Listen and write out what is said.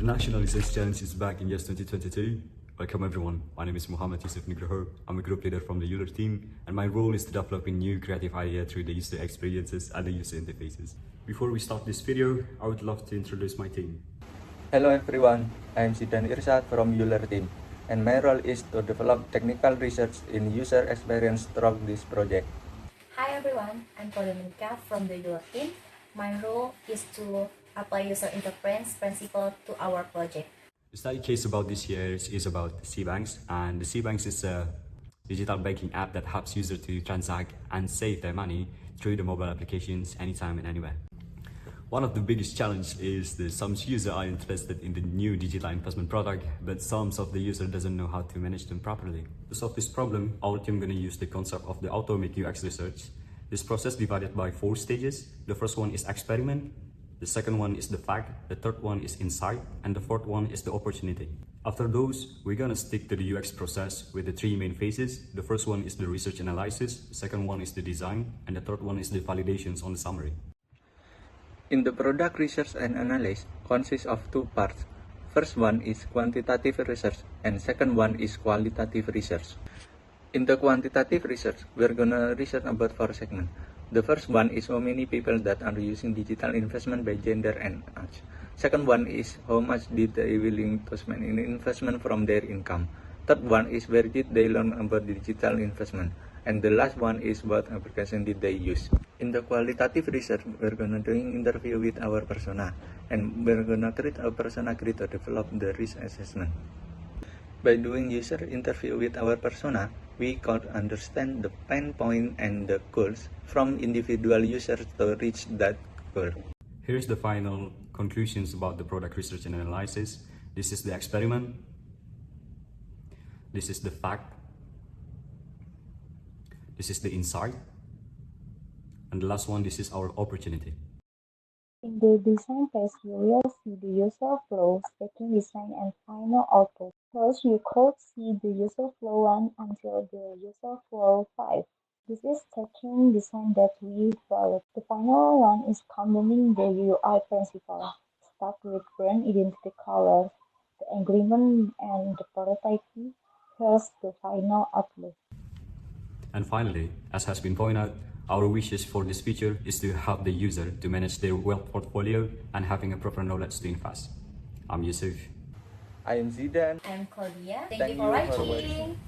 National Research Challenge is back in year 2022. Welcome everyone, my name is Muhammad Yusuf Nugroho. I'm a group leader from the Eular Team, and my role is to developing new creative ideas through the user experiences and the user interfaces. Before we start this video, I would love to introduce my team. Hello everyone, I am Sidan Irsad from Eular Team, and my role is to develop technical research in user experience throughout this project. Hi everyone, I'm Monica from the Eular Team. My role is to apply user interface principle to our project. The study case about this year is about SeaBank, and the SeaBank is a digital banking app that helps users to transact and save their money through the mobile applications anytime and anywhere. One of the biggest challenges is that some users are interested in the new digital investment product, but some of the users doesn't know how to manage them properly. To solve this problem, our team going to use the concept of the automatic UX research. This process divided by 4 stages. The first one is experiment, the second one is the fact, the third one is insight, and the fourth one is the opportunity. After those, we're gonna stick to the UX process with the 3 main phases. The first one is the research analysis, the second one is the design, and the third one is the validations on the summary. In the product research and analysis consists of 2 parts. First one is quantitative research and second one is qualitative research. In the quantitative research, we're gonna research about 4 segments. The first one is how many people that are using digital investment by gender and age. Second one is how much did they willing to spend in investment from their income. Third one is where did they learn about digital investment. And the last one is what application did they use. In the qualitative research, we're gonna doing interview with our persona, and we're gonna create a persona grid to develop the risk assessment. By doing user interview with our persona, we could understand the pain point and the goals from individual users to reach that goal. Here's the final conclusions about the product research and analysis. This is the experiment. This is the fact. This is the insight. And the last one, this is our opportunity. In the design phase, you will see the user flow, staging design, and final output. First, you could see the user flow 1 until the user flow 5. This is staging design that we developed. The final one is combining the UI principle. Start with brand identity color, the agreement, and the prototyping. Here's the final outlook. And finally, as has been pointed out, our wishes for this feature is to help the user to manage their wealth portfolio and having a proper knowledge to invest. I'm Yusuf. I am Zidan. I'm Claudia. Thank you for watching.